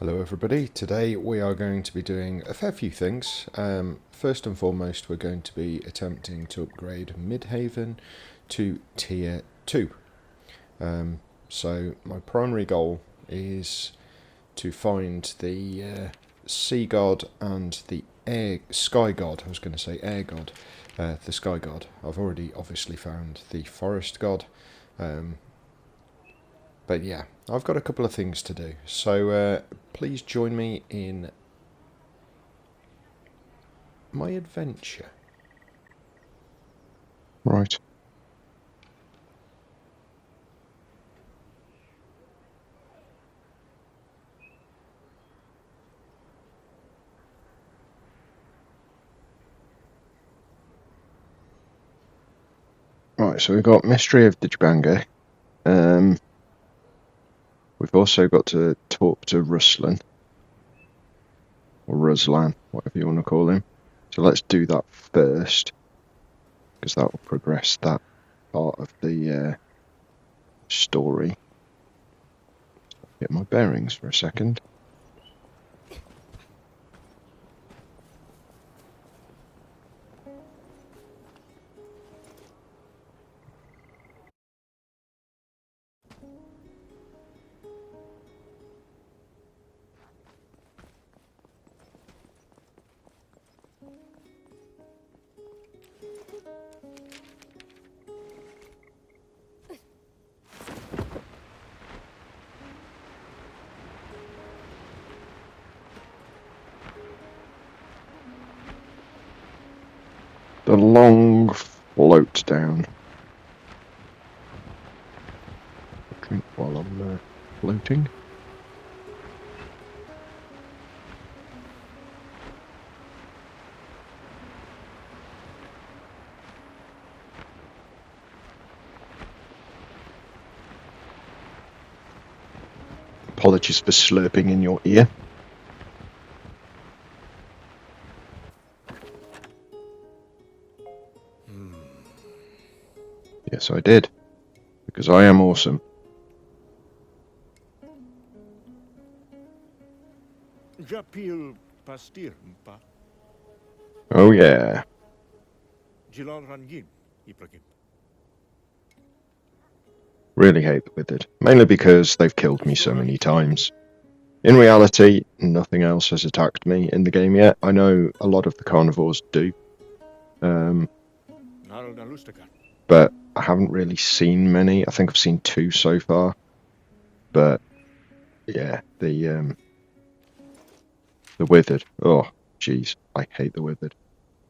Hello everybody, today we are going to be doing a fair few things. First and foremost we're going to be attempting to upgrade Midhaven to tier 2. So my primary goal is to find the Sea God and the Sky God, I was going to say Air God, the Sky God. I've already obviously found the Forest God. But yeah, I've got a couple of things to do. So please join me in my adventure. Right. Right, so we've got Mystery of the Jabanga. We've also got to talk to Ruslan, or Ruslan, whatever you want to call him. So let's do that first, because that will progress that part of the story. Get my bearings for a second. The long float down. Drink while I'm floating. Apologies for slurping in your ear. Yes, I did. Because I am awesome. Japil pastirmpa, Oh yeah. Jilal Rangin, Ibrahim. Really hate the Withered. Mainly because they've killed me so many times. In reality, nothing else has attacked me in the game yet. I know a lot of the carnivores do. But I haven't really seen many. I think I've seen 2 so far. But yeah, the Withered. Oh, jeez, I hate the Withered.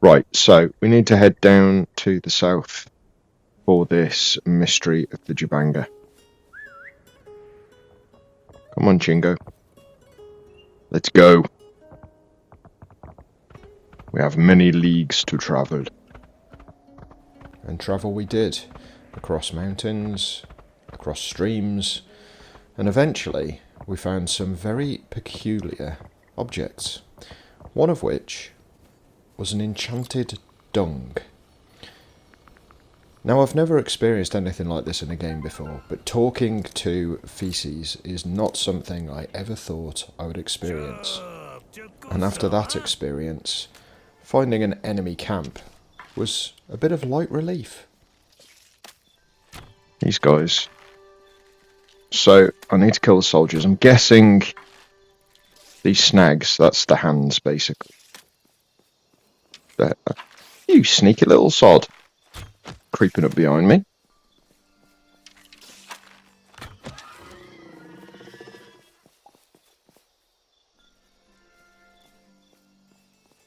Right, so we need to head down to the south for this Mystery of the Jabanga. Come on, Chingo. Let's go. We have many leagues to travel. And travel we did, across mountains, across streams, and eventually we found some very peculiar objects, one of which was an enchanted dung. Now, I've never experienced anything like this in a game before, but talking to feces is not something I ever thought I would experience. And after that experience, finding an enemy camp was a bit of light relief. These guys. So, I need to kill the soldiers. I'm guessing these snags, that's the hands, basically. You sneaky little sod. Creeping up behind me.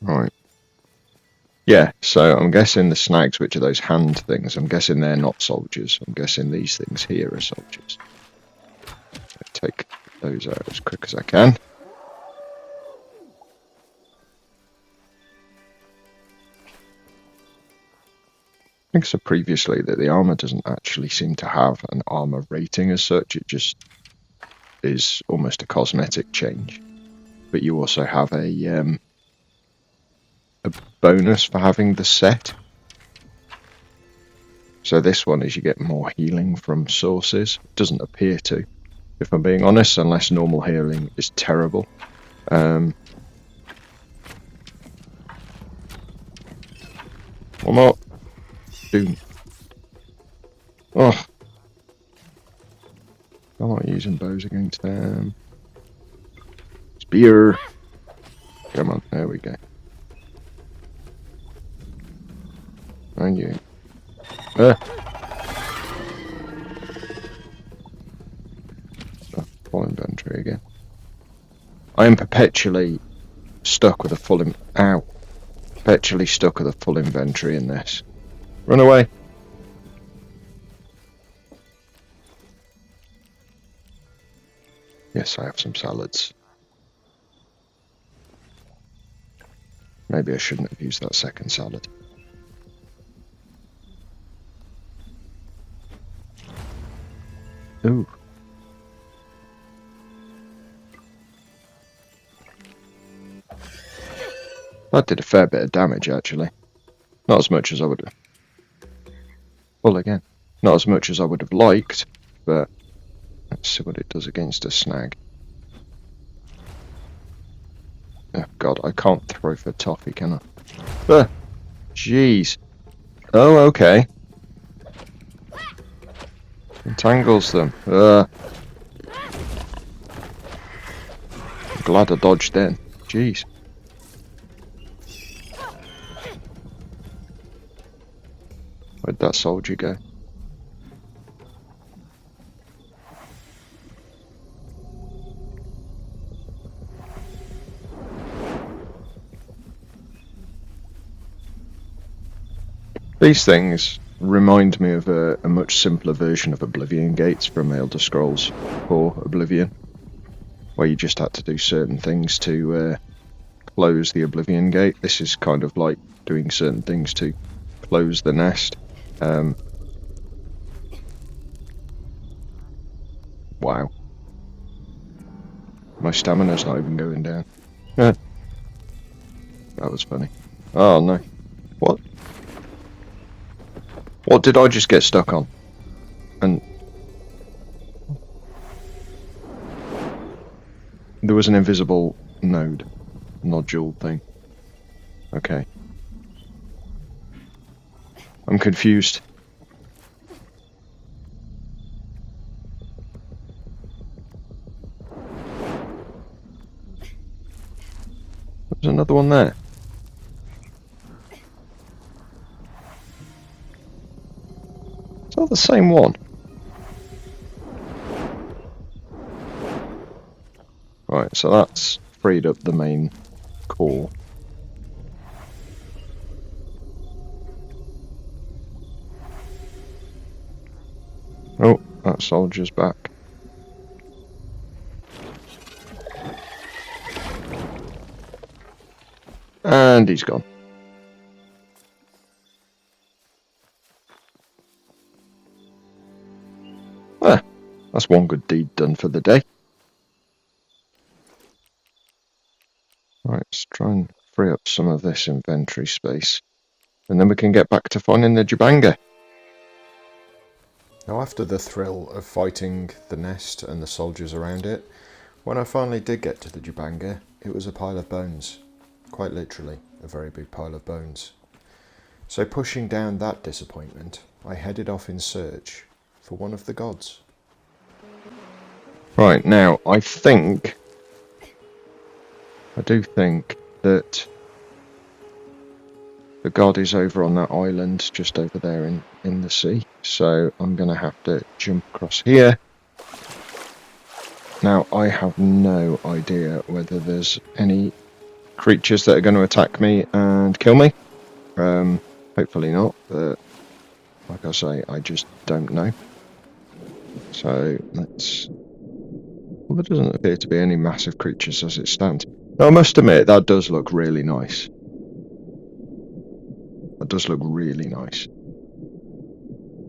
Right. Yeah, so I'm guessing the snags, which are those hand things, I'm guessing they're not soldiers. I'm guessing these things here are soldiers. Take those out as quick as I can. I think I said previously that the armor doesn't actually seem to have an armor rating as such. It just is almost a cosmetic change. But you also have a bonus for having the set. So this one is you get more healing from sources. It doesn't appear to. if I'm being honest, unless normal healing is terrible. One more. Doom. Oh. I'm not using bows against them. Spear. Come on, there we go. And you. Full inventory again. I am perpetually stuck with a full perpetually stuck with a full inventory in this. Run away. Yes, I have some salads. Maybe I shouldn't have used that second salad. Ooh. That did a fair bit of damage, actually. Not as much as I would have. Well, again, not as much as I would have liked, but let's see what it does against a snag. Oh god, I can't throw for toffee, can I? Jeez. Oh, okay. Entangles them. Glad I dodged in. Jeez. Where'd that soldier go? These things remind me of a much simpler version of Oblivion Gates from Elder Scrolls 4 Oblivion, where you just had to do certain things to close the Oblivion Gate. This is kind of like doing certain things to close the nest. Wow. My stamina's not even going down. That was funny. Oh no. What? What did I just get stuck on? And there was an invisible nodule thing. Okay. I'm confused. There's another one there. Is that the same one? Right, so that's freed up the main core. Oh, that soldier's back. And he's gone. Ah, that's one good deed done for the day. Right, let's try and free up some of this inventory space. And then we can get back to finding the Jabanga. Now, after the thrill of fighting the nest and the soldiers around it, when I finally did get to the Jabanga, it was a pile of bones. Quite literally, a very big pile of bones. So pushing down that disappointment, I headed off in search for one of the gods. Right, now, I do think that the god is over on that island just over there in the sea. So I'm going to have to jump across here. Now, I have no idea whether there's any creatures that are going to attack me and kill me. Hopefully not, but like I say, I just don't know. So let's... Well, there doesn't appear to be any massive creatures as it stands. Now, I must admit, that does look really nice. That does look really nice.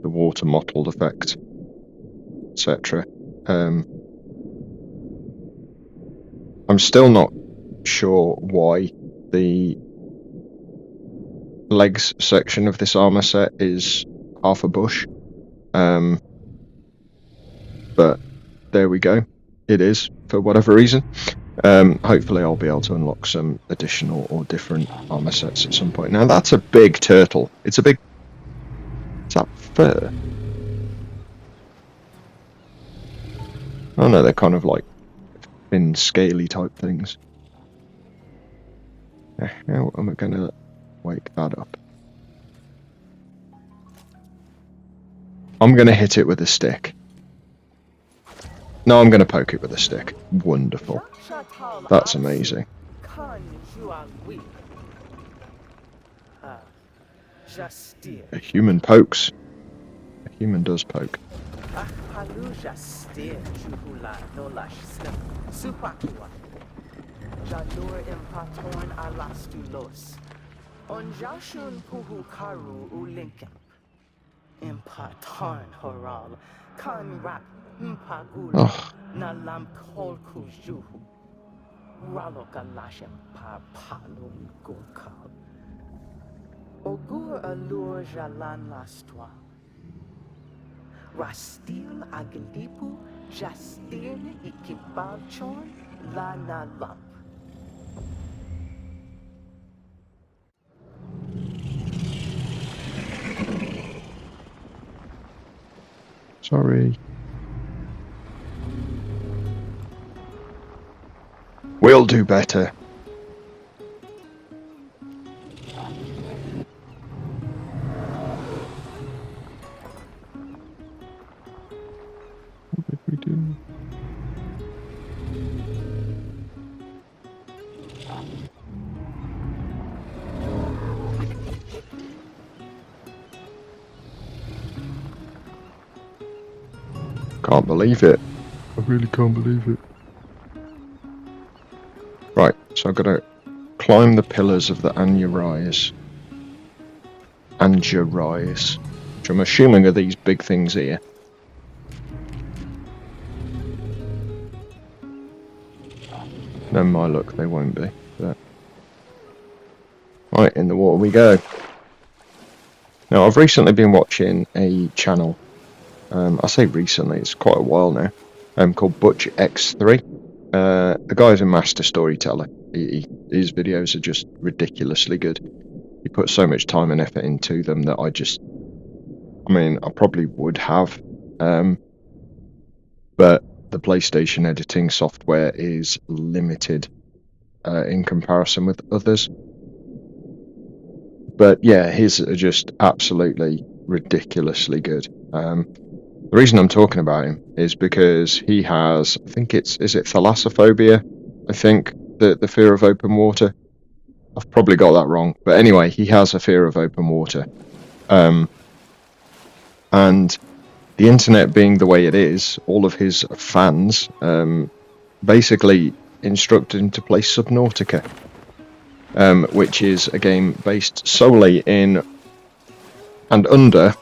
The water mottled effect, etc. I'm still not sure why the legs section of this armor set is half a bush. But there we go. It is, for whatever reason. Hopefully I'll be able to unlock some additional or different armor sets at some point. Now that's a big turtle. It's a big... Is that fur? Oh no, they're kind of like thin, scaly type things. How am I going to wake that up? I'm going to hit it with a stick. No, I'm going to poke it with a stick. Wonderful. That's amazing. A human pokes. A human does poke. Oh. Nalam kolku juhu. Ralokalashem pa palum gokal. Ogur allure jalan lastwa. Rastil agilipu jastin ikibalchon la nalam. Sorry. We'll do better. What did we do? Can't believe it. I really can't believe it. Right, so I've got to climb the pillars of the Anjurais, which I'm assuming are these big things here. No, my luck, they won't be. But... Right, in the water we go. Now, I've recently been watching a channel, I say recently, it's quite a while now, called Butch X3. The guy's a master storyteller. His videos are just ridiculously good. He puts so much time and effort into them that I probably would have, but the PlayStation editing software is limited in comparison with others. But yeah, his are just absolutely ridiculously good. The reason I'm talking about him is because he has, I think is it thalassophobia? I think, the fear of open water. I've probably got that wrong. But anyway, he has a fear of open water. And the internet being the way it is, all of his fans basically instructed him to play Subnautica, which is a game based solely in and under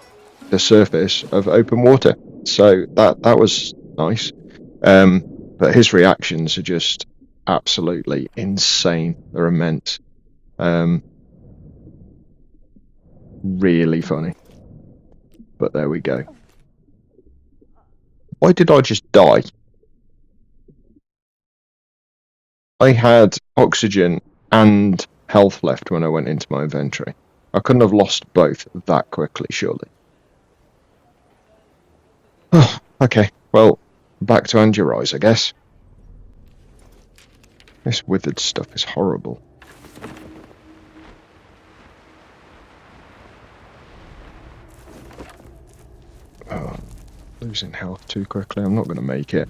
the surface of open water. So that was nice. But his reactions are just absolutely insane. They're immense. Really funny. But there we go. Why did I just die? I had oxygen and health left when I went into my inventory. I couldn't have lost both that quickly, surely. Oh, okay, well, back to Anjurais, I guess. This withered stuff is horrible. Oh, losing health too quickly, I'm not going to make it.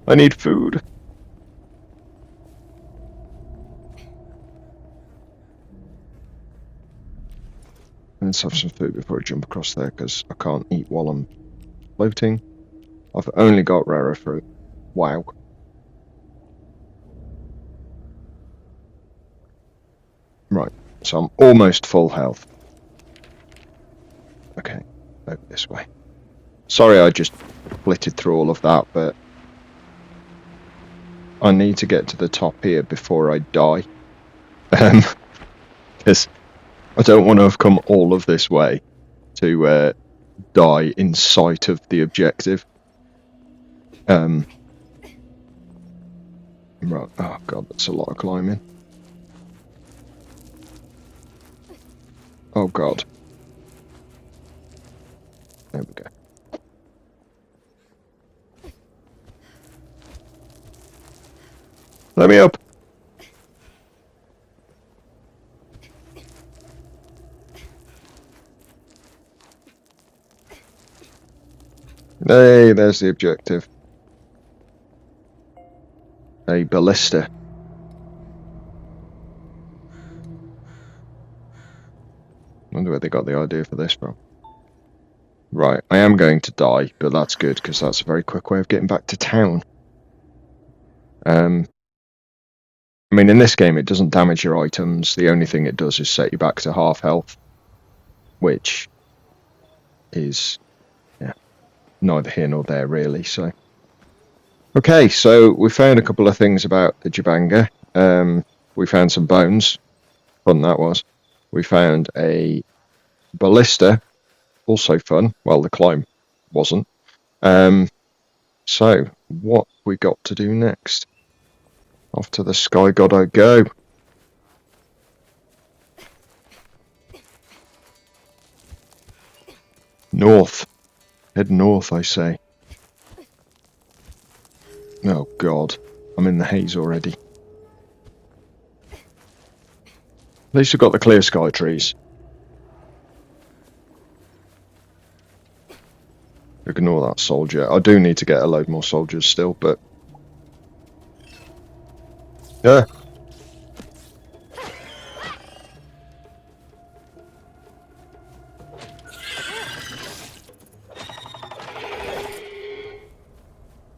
I need food. Let's have some food before I jump across there, because I can't eat while I'm floating. I've only got rarer fruit. Wow. Right, so I'm almost full health. Okay, over this way. Sorry I just flitted through all of that, but I need to get to the top here before I die. Because I don't want to have come all of this way to die in sight of the objective. Right. Oh god, that's a lot of climbing. Oh god. There we go. Let me up. Hey, there's the objective. A ballista. Wonder where they got the idea for this from. Right, I am going to die, but that's good because that's a very quick way of getting back to town. I mean, in this game, it doesn't damage your items. The only thing it does is set you back to half health, which is, yeah, neither here nor there, really. So, okay, so we found a couple of things about the Jabanga. We found some bones. Fun that was. We found a ballista. Also fun. Well, the climb wasn't. So, what we got to do next? Off to the Sky God I go. North. Head north, I say. Oh god. I'm in the haze already. At least we've got the clear sky trees. Ignore that soldier. I do need to get a load more soldiers still, but... Yeah.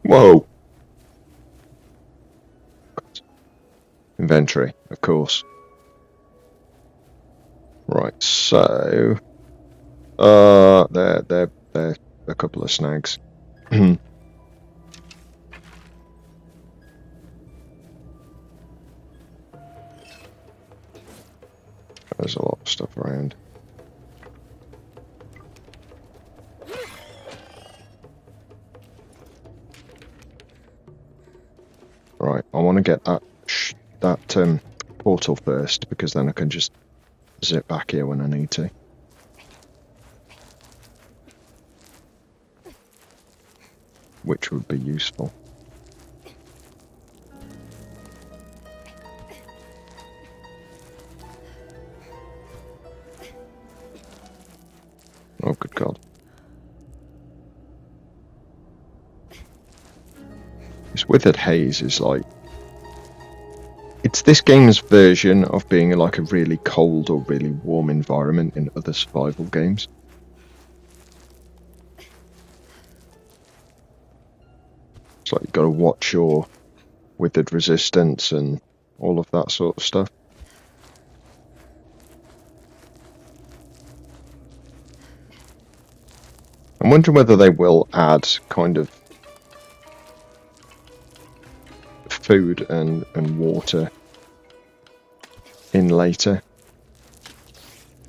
Whoa. Inventory, of course. Right, so... They're a couple of snags. There's a lot of stuff around. Right, I want to get that portal first, because then I can just zip back here when I need to. Which would be useful. Oh, good God. This withered haze is like... It's this game's version of being like a really cold or really warm environment in other survival games. It's like you've got to watch your withered resistance and all of that sort of stuff. I'm wondering whether they will add kind of food and water in later.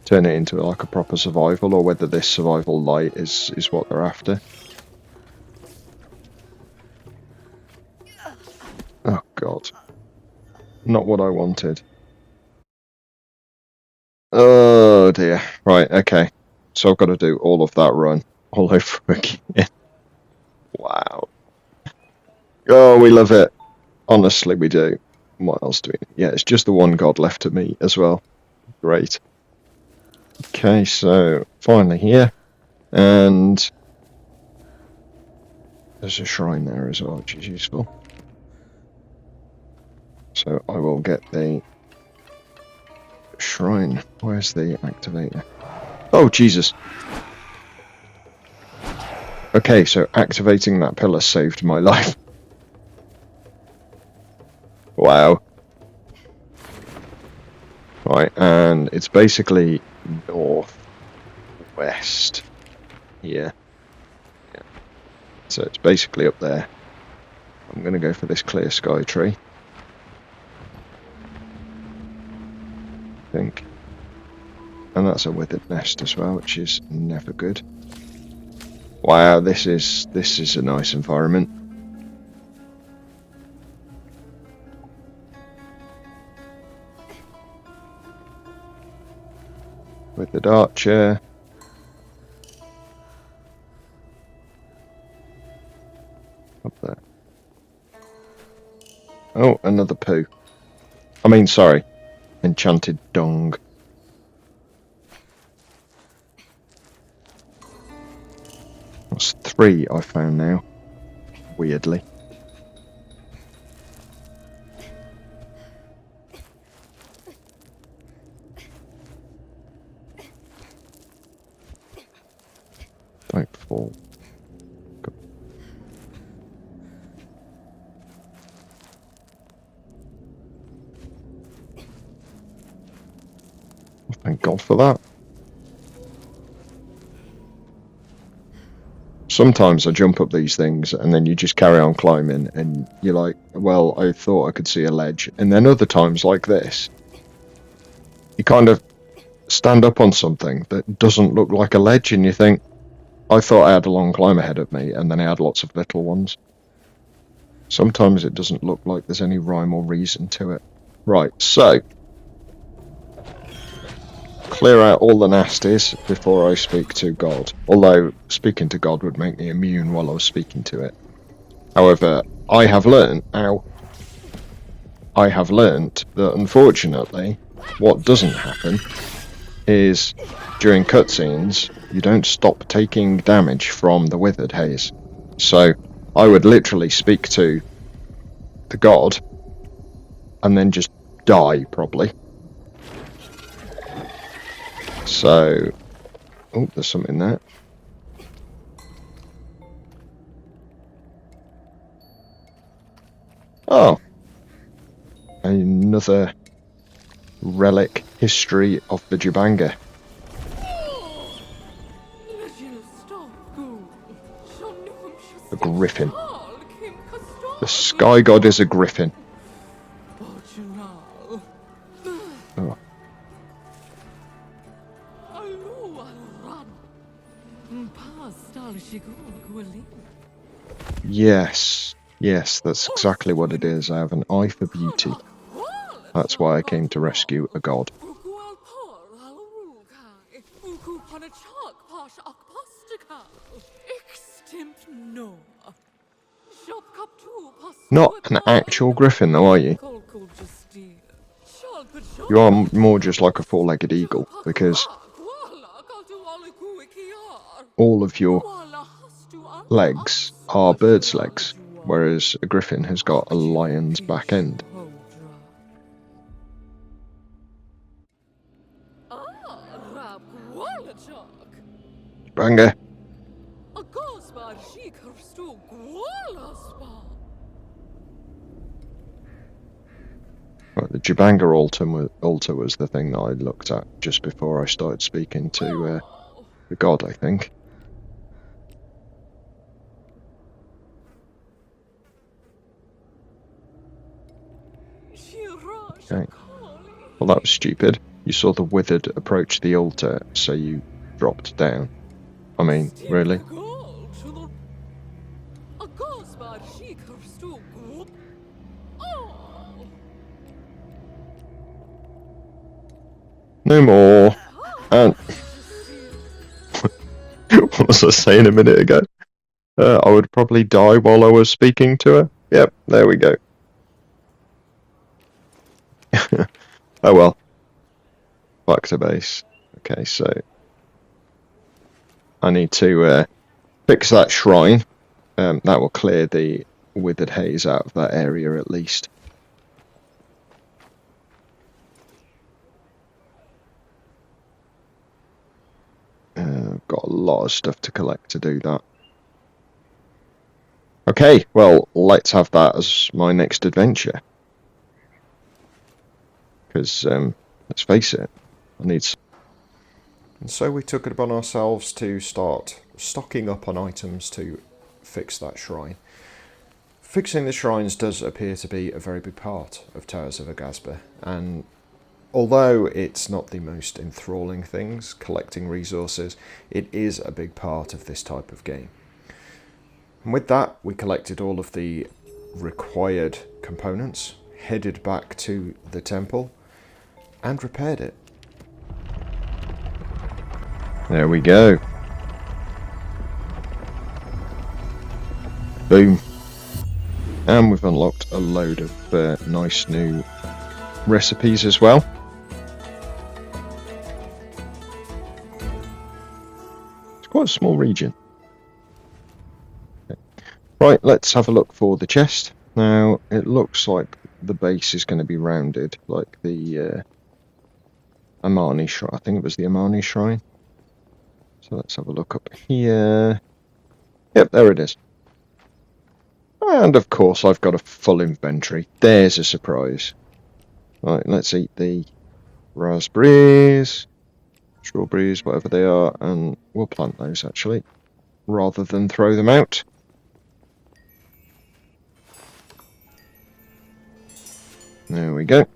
Turn it into like a proper survival, or whether this survival light is what they're after. Oh god. Not what I wanted. Oh dear. Right, okay. So I've got to do all of that run all over again. Wow. Oh, we love it. Honestly, we do. What else do we... Yeah, it's just the one god left to meet as well. Great. Okay, so finally here. And there's a shrine there as well, which is useful. So I will get the shrine. Where's the activator? Oh, Jesus. Okay, so activating that pillar saved my life. Wow. Right, and it's basically northwest here. Yeah. So it's basically up there. I'm going to go for this clear sky tree. I think. And that's a withered nest as well, which is never good. Wow, this is a nice environment. With the archer. Up there. Oh, another poo. I mean, sorry. Enchanted dung. That's 3 I found now. Weirdly. Don't fall. Go. Oh, thank God for that. Sometimes I jump up these things and then you just carry on climbing and you're like, well, I thought I could see a ledge. And then other times like this, you kind of stand up on something that doesn't look like a ledge and you think, I thought I had a long climb ahead of me and then I had lots of little ones. Sometimes it doesn't look like there's any rhyme or reason to it. Right, so clear out all the nasties before I speak to God. Although speaking to God would make me immune while I was speaking to it. However, I have learnt that unfortunately, what doesn't happen is during cutscenes, you don't stop taking damage from the withered haze. So I would literally speak to the god and then just die probably. So, oh, there's something there. Oh, another relic history of the Jabanga. A griffin. The sky god is a griffin. Oh. Yes, yes, that's exactly what it is. I have an eye for beauty. That's why I came to rescue a god. Not an actual griffin, though, are you? You are more just like a four-legged eagle, because all of your legs are bird's legs, whereas a griffin has got a lion's back end. Banger. Right, the Jabanga altar was the thing that I looked at just before I started speaking to the god, I think. Okay. Well, that was stupid. You saw the withered approach the altar, so you dropped down. I mean, really? No more. And what was I saying a minute ago? I would probably die while I was speaking to her. Yep, there we go. Oh well. Back to base. Okay, so I need to fix that shrine. That will clear the withered haze out of that area at least. Got a lot of stuff to collect to do that. Okay, well, let's have that as my next adventure. Because, let's face it, I need some. And so we took it upon ourselves to start stocking up on items to fix that shrine. Fixing the shrines does appear to be a very big part of Towers of Aghasba, and Although it's not the most enthralling things, collecting resources, it is a big part of this type of game. And with that, we collected all of the required components, headed back to the temple, and repaired it. There we go. Boom. And we've unlocked a load of nice new recipes as well. It's quite a small region. Okay. Right, let's have a look for the chest. Now, it looks like the base is going to be rounded, like the Amani Shrine. I think it was the Amani Shrine. So let's have a look up here. Yep, there it is. And of course, I've got a full inventory. There's a surprise. Right, let's eat the raspberries, strawberries, whatever they are, and we'll plant those actually, rather than throw them out. There we go.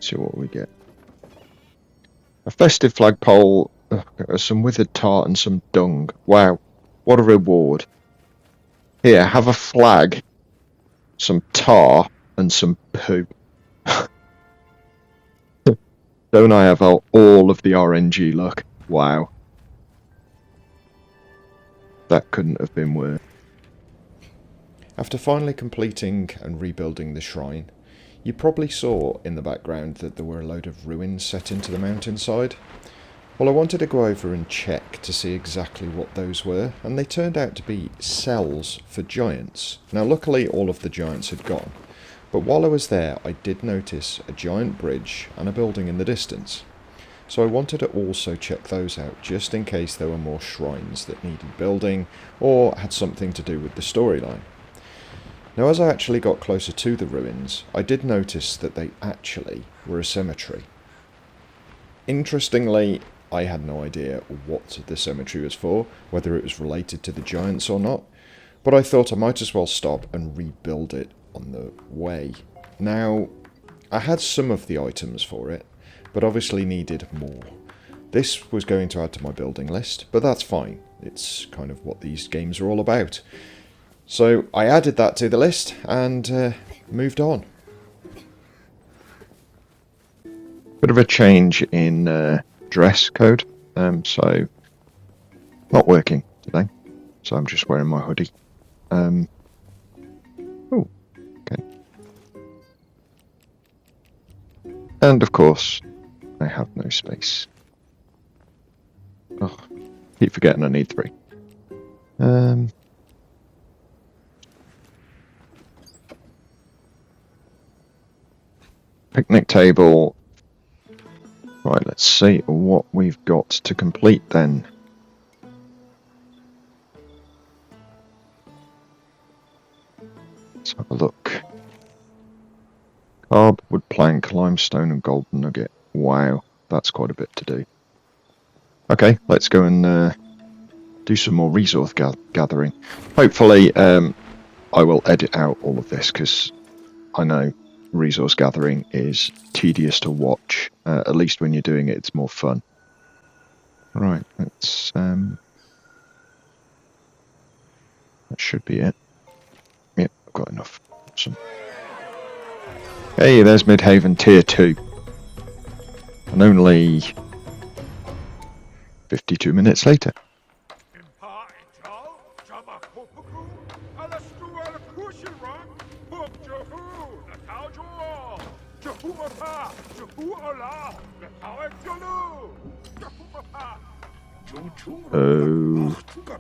See what we get. A festive flagpole, some withered tart and some dung. Wow, what a reward. Here, have a flag, some tar and some poo. Don't I have all of the RNG luck? Wow. That couldn't have been worse. After finally completing and rebuilding the shrine, you probably saw in the background that there were a load of ruins set into the mountainside. Well, I wanted to go over and check to see exactly what those were, and they turned out to be cells for giants. Now, luckily all of the giants had gone, but while I was there I did notice a giant bridge and a building in the distance. So I wanted to also check those out, just in case there were more shrines that needed building, or had something to do with the storyline. Now, as I actually got closer to the ruins, I did notice that they actually were a cemetery. Interestingly, I had no idea what the cemetery was for, whether it was related to the giants or not, but I thought I might as well stop and rebuild it on the way. Now, I had some of the items for it, but obviously needed more. This was going to add to my building list, but that's fine. It's kind of what these games are all about. So I added that to the list and moved on. Bit of a change in dress code, so not working today. So I'm just wearing my hoodie. Oh, okay. And of course, I have no space. Oh, keep forgetting I need 3. Picnic table. Right, let's see what we've got to complete then. Let's have a look. Carb, wood plank, limestone and golden nugget. Wow, that's quite a bit to do. Okay, let's go and do some more resource gathering. Hopefully, I will edit out all of this because I know resource gathering is tedious to watch. At least when you're doing it, it's more fun. Right, let's that should be it. Yep, I've got enough. Awesome. Hey, there's Midhaven Tier 2. And only 52 minutes later.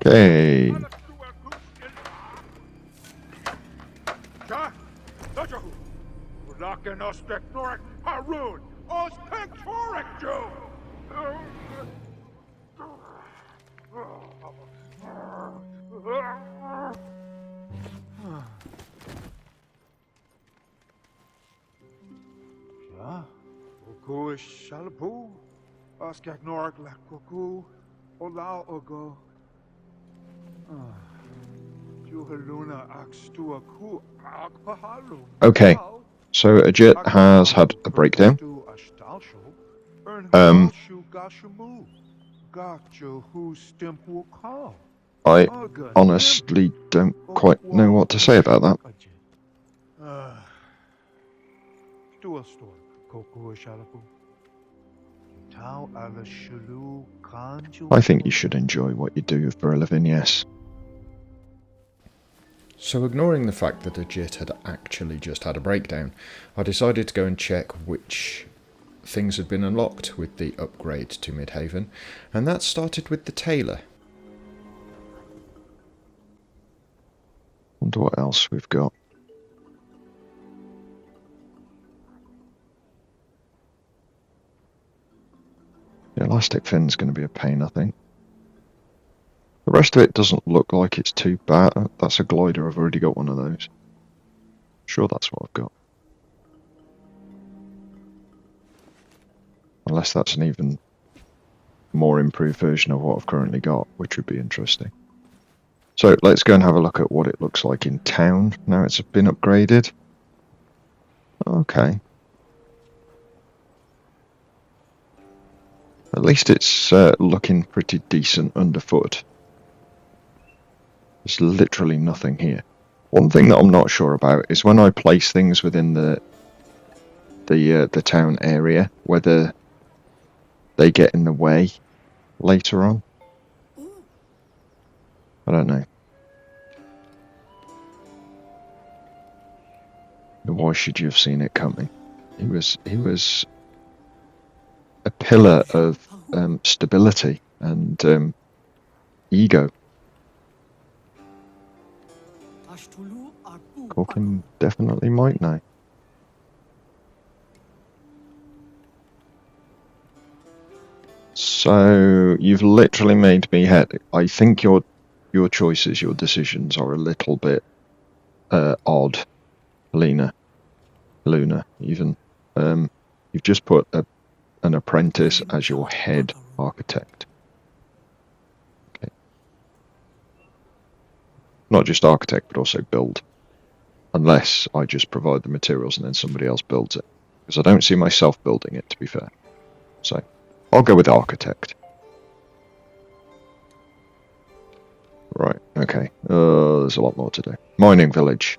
Okay. Shalbu, Oscar Nork la Cuckoo, Ola Ogo. Okay, so Ajit has had a breakdown. I honestly don't quite know what to say about that. I think you should enjoy what you do for a living, yes. So, ignoring the fact that Ajit had actually just had a breakdown, I decided to go and check which things had been unlocked with the upgrade to Midhaven, and that started with the tailor. Wonder what else we've got. The elastic fin's going to be a pain, I think. The rest of it doesn't look like it's too bad. That's a glider. I've already got one of those. Sure, that's what I've got. Unless that's an even more improved version of what I've currently got, which would be interesting. So let's go and have a look at what it looks like in town now it's been upgraded. Okay. At least it's looking pretty decent underfoot. There's literally nothing here. One thing that I'm not sure about is when I place things within the town area, whether they get in the way later on. I don't know. Why should you have seen it coming? He was a pillar of stability and ego. Corkin definitely might know. So you've literally made me head. I think your choices, your decisions are a little bit odd, Luna, even. You've just put an apprentice as your head architect. Okay. Not just architect, but also build. Unless I just provide the materials and then somebody else builds it. Because I don't see myself building it, to be fair. So, I'll go with architect. Right, okay. There's a lot more to do. Mining village.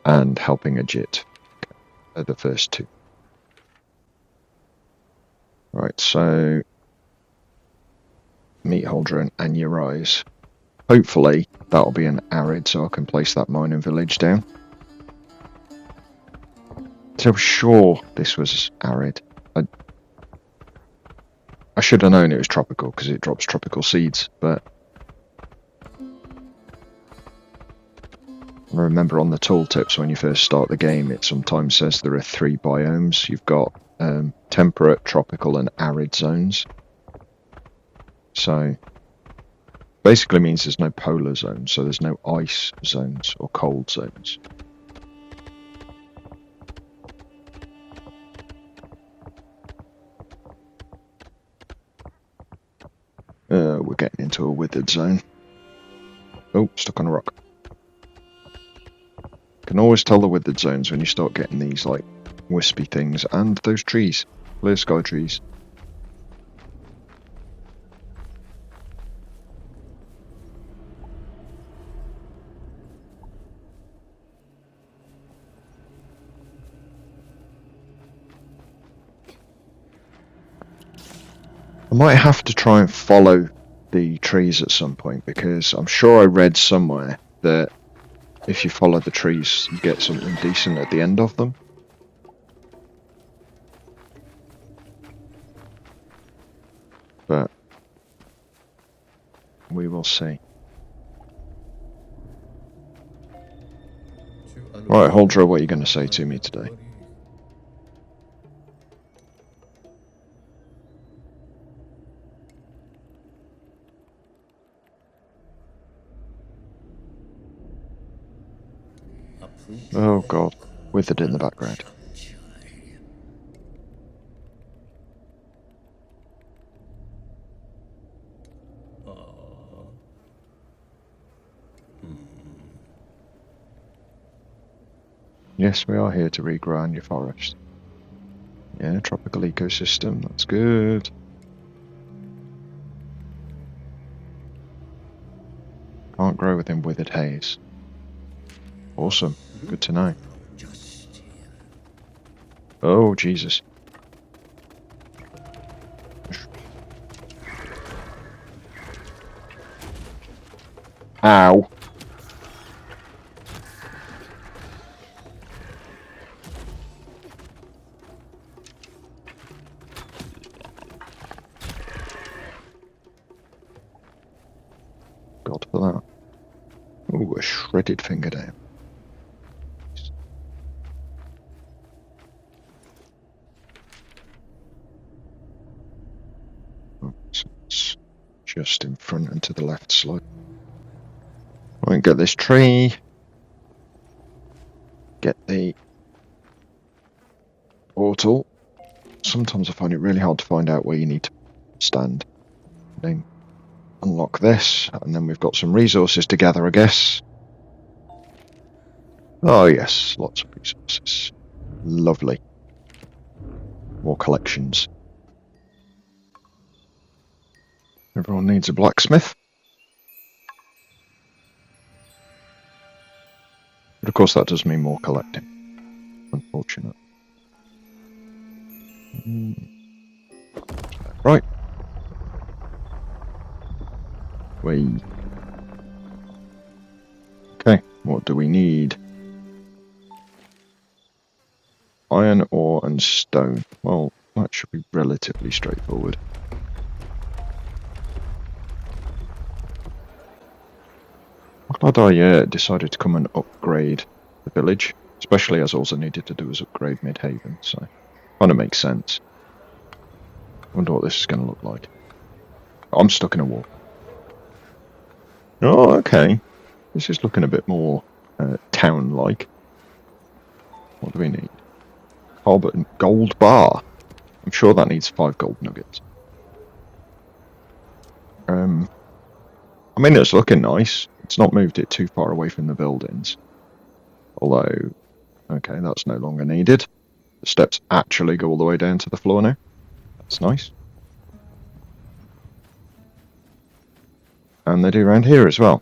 And helping Ajit. Okay. They're the first two. Right, so... meat holder and Anurise. Hopefully, that'll be an arid, so I can place that mining village down. So I'm sure this was arid. I should have known it was tropical, because it drops tropical seeds, but... I remember on the tooltips when you first start the game, it sometimes says there are 3 biomes. You've got temperate, tropical, and arid zones. So, basically means there's no polar zones, so there's no ice zones or cold zones. We're getting into a withered zone. Oh, stuck on a rock. Can always tell the withered zones when you start getting these like wispy things and those trees, clear sky trees. I might have to try and follow the trees at some point, because I'm sure I read somewhere that if you follow the trees, you get something decent at the end of them. But we will see. Right, Huldra, what are you going to say to me today? Oh god, withered in the background. Yes, we are here to reground your forest. Yeah, tropical ecosystem, that's good. Can't grow within withered haze. Awesome, good to know. Oh, Jesus. Ow. God for that. Ooh, a shredded fingernail. Oh, so it's just in front and to the left slightly. I can get this tree. Get the portal. Sometimes I find it really hard to find out where you need to stand. Then unlock this, and then we've got some resources to gather, I guess. Oh yes, lots of resources. Lovely. More collections. Everyone needs a blacksmith. But of course that does mean more collecting. Unfortunate. Right. Okay, what do we need? Iron ore and stone. Well, that should be relatively straightforward. I'm glad I decided to come and upgrade the village, especially as all I needed to do was upgrade Midhaven, so kind of makes sense. Wonder what this is going to look like. I'm stuck in a wall. Oh, okay. This is looking a bit more town-like. What do we need? Carbon gold bar. I'm sure that needs 5 gold nuggets. I mean, it's looking nice. It's not moved it too far away from the buildings. Although, okay, that's no longer needed. The steps actually go all the way down to the floor now. That's nice. And they do around here as well.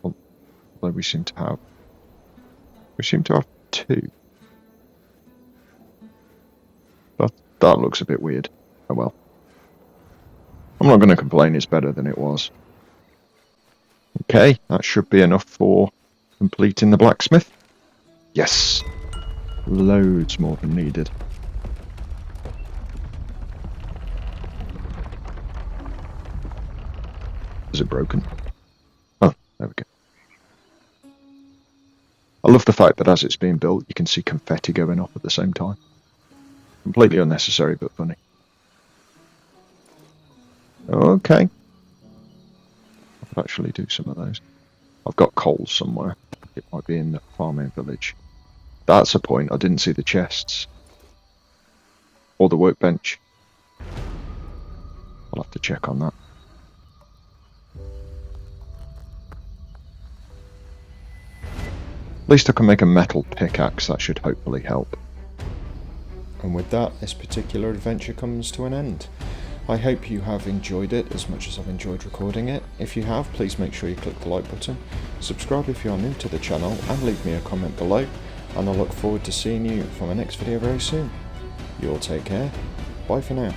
Although we seem to have 2. That looks a bit weird. Oh well. I'm not going to complain, it's better than it was. Okay, that should be enough for completing the blacksmith. Yes! Loads more than needed. Is it broken? Oh, there we go. I love the fact that as it's being built, you can see confetti going off at the same time. Completely unnecessary, but funny. Okay. I could actually do some of those. I've got coal somewhere. It might be in the farming village. That's a point. I didn't see the chests. Or the workbench. I'll have to check on that. At least I can make a metal pickaxe. That should hopefully help. And with that, this particular adventure comes to an end. I hope you have enjoyed it as much as I've enjoyed recording it. If you have, please make sure you click the like button, subscribe if you are new to the channel, and leave me a comment below. And I look forward to seeing you for my next video very soon. You all take care. Bye for now.